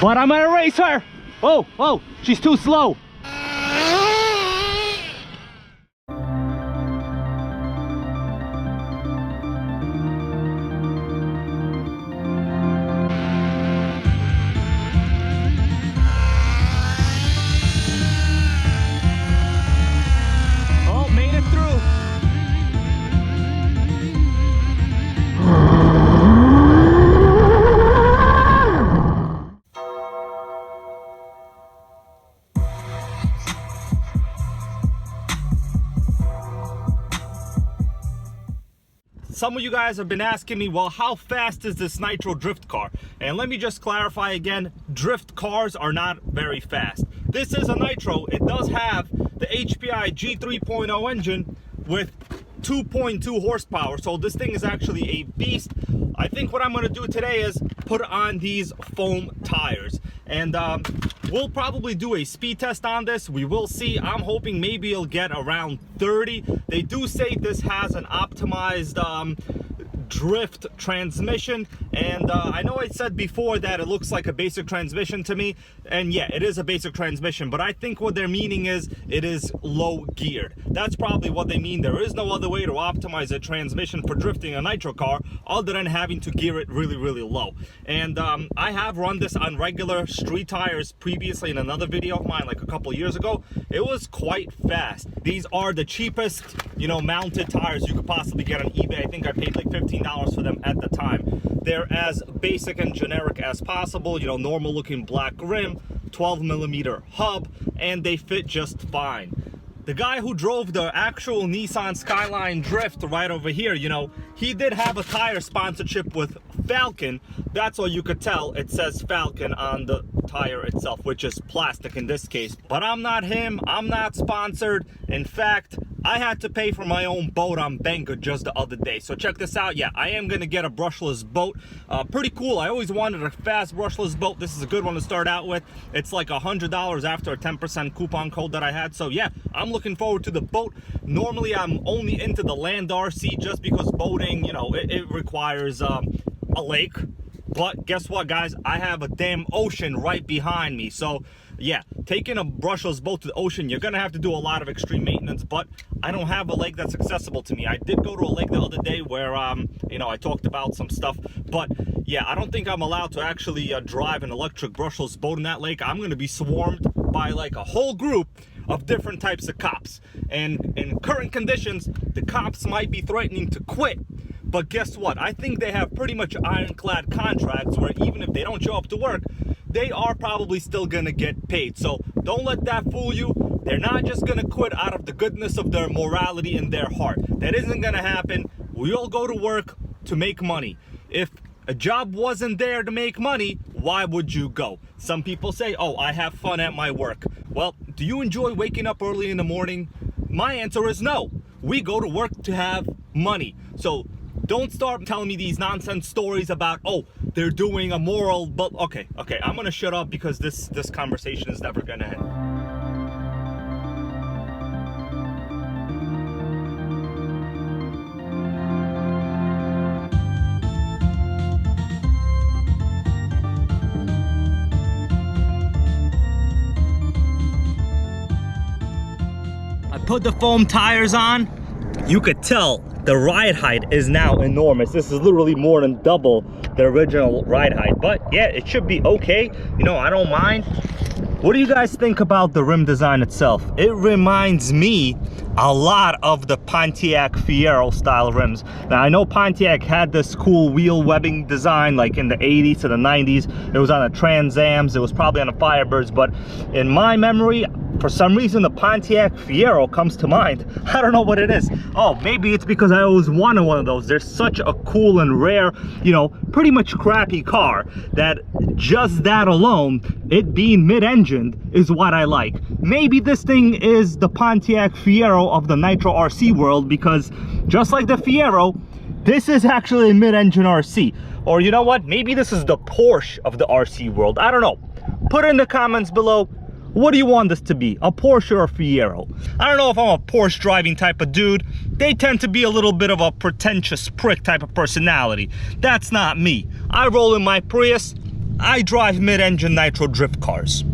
But I'm gonna race her. Oh, oh, she's too slow. Oh, made it through. Some of you guys have been asking me, well, how fast is this Nitro Drift car? And let me just clarify again, drift cars are not very fast. This is a Nitro. It does have the HPI G3.0 engine with 2.2 horsepower. So this thing is actually a beast. I think what I'm going to do today is put on these foam tires. And we'll probably do a speed test on this. We will see. I'm hoping maybe it'll get around 30. They do say this has an optimized drift transmission, and I know I said before that it looks like a basic transmission to me, and yeah, it is a basic transmission, but I think what they're meaning is it is low geared. That's probably what they mean. There is no other way to optimize a transmission for drifting a Nitro car other than having to gear it really, really low. And I have run this on regular street tires previously in another video of mine like a couple years ago. It was quite fast. These are the cheapest, you know, mounted tires you could possibly get on eBay. I think I paid like $15 for them at the time. They're as basic and generic as possible, you know, normal looking black rim, 12mm hub, and they fit just fine. The guy who drove the actual Nissan Skyline Drift right over here, you know, he did have a tire sponsorship with Falcon. That's all you could tell. It says Falcon on the tire itself, which is plastic in this case. But I'm not him. I'm not sponsored. In fact, I had to pay for my own boat on Banggood just the other day. So check this out. Yeah, I am going to get a brushless boat. Pretty cool. I always wanted a fast brushless boat. This is a good one to start out with. It's like $100 after a 10% coupon code that I had. So yeah, I'm looking forward to the boat. Normally, I'm only into the land RC just because boating, you know, it requires a lake. But guess what, guys? I have a damn ocean right behind me. So yeah, taking a brushless boat to the ocean, you're gonna have to do a lot of extreme maintenance, but I don't have a lake that's accessible to me. I did go to a lake the other day where you know, I talked about some stuff, but yeah, I don't think I'm allowed to actually drive an electric brushless boat in that lake. I'm gonna be swarmed by like a whole group of different types of cops, and in current conditions the cops might be threatening to quit. But guess what? I think they have pretty much ironclad contracts where even if they don't show up to work, they are probably still gonna get paid. So don't let that fool you. They're not just gonna quit out of the goodness of their morality in their heart. That isn't gonna happen. We all go to work to make money. If a job wasn't there to make money, why would you go? Some people say, oh, I have fun at my work. Well, do you enjoy waking up early in the morning? My answer is no. We go to work to have money. So don't start telling me these nonsense stories about, oh, they're doing a moral, but okay, I'm gonna shut up because this conversation is never gonna end. I put the foam tires on. You could tell the ride height is now enormous. This is literally more than double the original ride height, but yeah, it should be okay. You know, I don't mind. What do you guys think about the rim design itself? It reminds me a lot of the Pontiac Fiero style rims. Now I know Pontiac had this cool wheel webbing design like in the 80s to the 90s. It was on the Trans Ams, it was probably on the Firebirds, but in my memory, for some reason the Pontiac Fiero comes to mind. I don't know what it is. Oh, maybe it's because I always wanted one of those. They're such a cool and rare, you know, pretty much crappy car that just that alone, it being mid-engined, is what I like. Maybe this thing is the Pontiac Fiero of the Nitro RC world, because just like the Fiero, this is actually a mid-engine RC. Or you know what? Maybe this is the Porsche of the RC world. I don't know. Put in the comments below. What do you want this to be? A Porsche or a Fiero? I don't know if I'm a Porsche driving type of dude. They tend to be a little bit of a pretentious prick type of personality. That's not me. I roll in my Prius. I drive mid-engine Nitro Drift cars.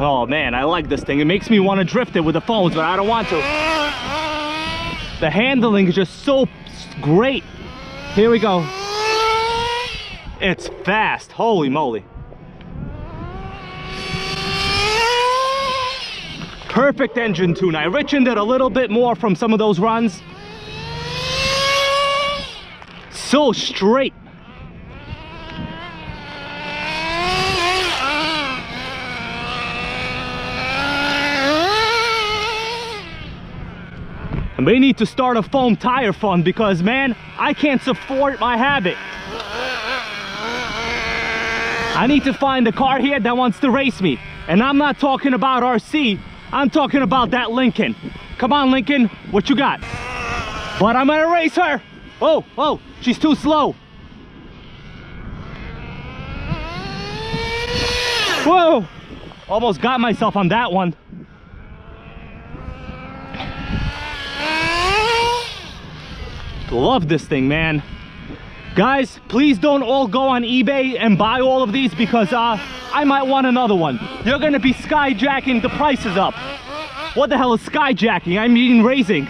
Oh man, I like this thing. It makes me want to drift it with the phones, but I don't want to. The handling is just so great. Here we go. It's fast, holy moly. Perfect engine tune. I richened it a little bit more from some of those runs. So straight. And we need to start a foam tire fund because, man, I can't support my habit. I need to find a car here that wants to race me. And I'm not talking about RC, I'm talking about that Lincoln. Come on, Lincoln, what you got? But I'm gonna race her. Oh, oh, she's too slow. Whoa, almost got myself on that one. Love this thing, man. Guys, please don't all go on eBay and buy all of these because I might want another one. You're gonna be skyjacking the prices up. What the hell is skyjacking? I mean raising.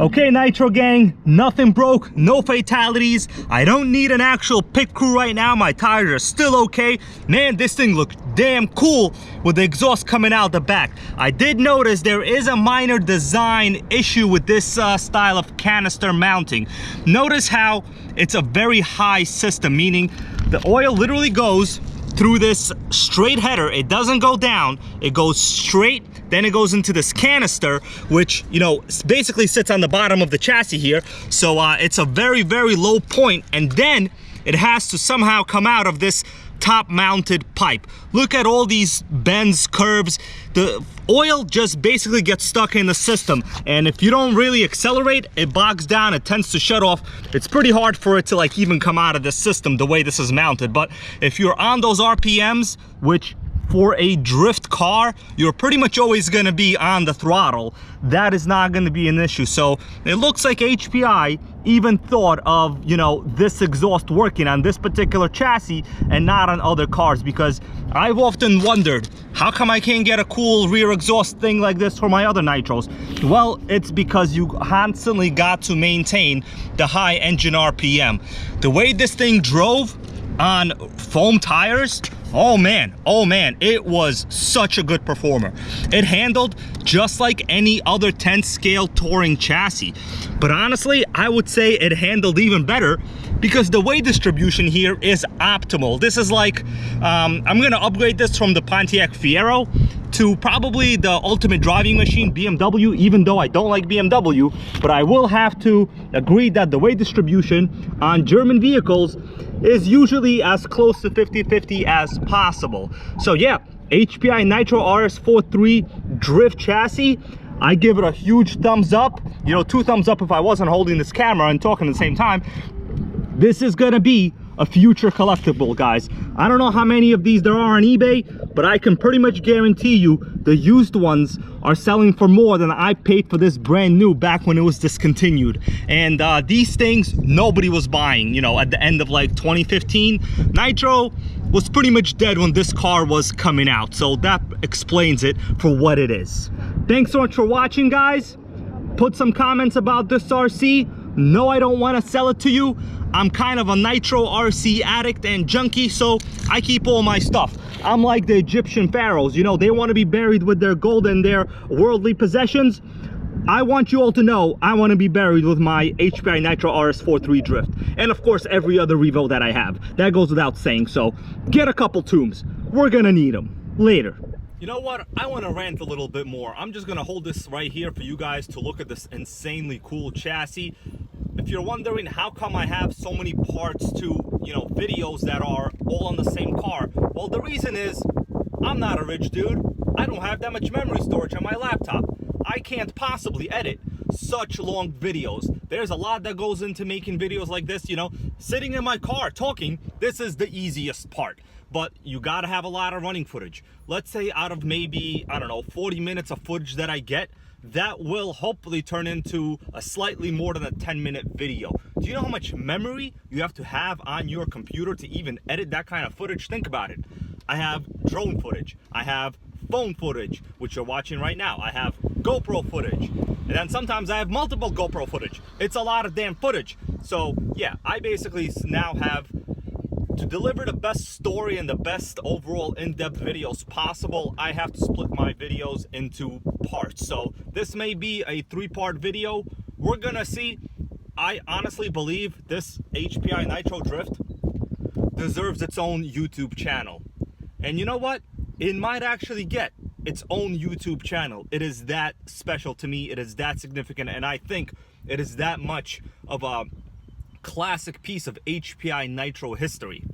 Okay, Nitro Gang, nothing broke, no fatalities. I don't need an actual pit crew right now. My tires are still okay. Man, this thing looks damn cool with the exhaust coming out the back. I did notice there is a minor design issue with this style of canister mounting. Notice how it's a very high system, meaning the oil literally goes through this straight header. It doesn't go down, it goes straight, then it goes into this canister, which, you know, basically sits on the bottom of the chassis here. So it's a very, very low point, and then it has to somehow come out of this top mounted pipe. Look at all these bends, curves. The oil just basically gets stuck in the system, and if you don't really accelerate, it bogs down, it tends to shut off. It's pretty hard for it to like even come out of the system the way this is mounted. But if you're on those RPMs, which for a drift car, you're pretty much always going to be on the throttle, that is not going to be an issue. So it looks like HPI even thought of, you know, this exhaust working on this particular chassis and not on other cars, because I've often wondered, how come I can't get a cool rear exhaust thing like this for my other Nitros? Well, it's because you constantly got to maintain the high engine RPM. The way this thing drove on foam tires, oh man, it was such a good performer. It handled just like any other 10 scale touring chassis. But honestly, I would say it handled even better because the weight distribution here is optimal. This is like, I'm gonna upgrade this from the Pontiac Fiero to probably the ultimate driving machine, BMW, even though I don't like BMW, but I will have to agree that the weight distribution on German vehicles is usually as close to 50-50 as possible. So yeah, HPI Nitro RS4 3 Drift chassis, I give it a huge thumbs up. You know, 2 thumbs up if I wasn't holding this camera and talking at the same time. This is gonna be a future collectible, guys. I don't know how many of these there are on eBay, but I can pretty much guarantee you the used ones are selling for more than I paid for this brand new back when it was discontinued. And these things nobody was buying, you know, at the end of like 2015. Nitro was pretty much dead when this car was coming out, so that explains it for what it is. Thanks so much for watching, guys. Put some comments about this RC. No, I don't want to sell it to you. I'm kind of a Nitro RC addict and junkie, so I keep all my stuff. I'm like the Egyptian pharaohs, you know, they want to be buried with their gold and their worldly possessions. I want you all to know I want to be buried with my HPI Nitro RS4-3 Drift. And of course, every other Revo that I have. That goes without saying, so get a couple tombs. We're gonna need them later. You know what? I want to rant a little bit more. I'm just gonna hold this right here for you guys to look at this insanely cool chassis. If you're wondering how come I have so many parts to, you know, videos that are all on the same car, well, the reason is I'm not a rich dude. I don't have that much memory storage on my laptop. I can't possibly edit such long videos. There's a lot that goes into making videos like this, you know. Sitting in my car talking, this is the easiest part. But you gotta have a lot of running footage. Let's say out of maybe, I don't know, 40 minutes of footage that I get, that will hopefully turn into a slightly more than a 10-minute video. Do you know how much memory you have to have on your computer to even edit that kind of footage? Think about it. I have drone footage. I have phone footage, which you're watching right now. I have GoPro footage. And then sometimes I have multiple GoPro footage. It's a lot of damn footage. So yeah, I basically now have to deliver the best story and the best overall in-depth videos possible. I have to split my videos into parts. So this may be a 3-part video. We're gonna see. I honestly believe this HPI Nitro Drift deserves its own YouTube channel. And you know what? It might actually get its own YouTube channel. It is that special to me. It is that significant. And I think it is that much of a classic piece of HPI Nitro history.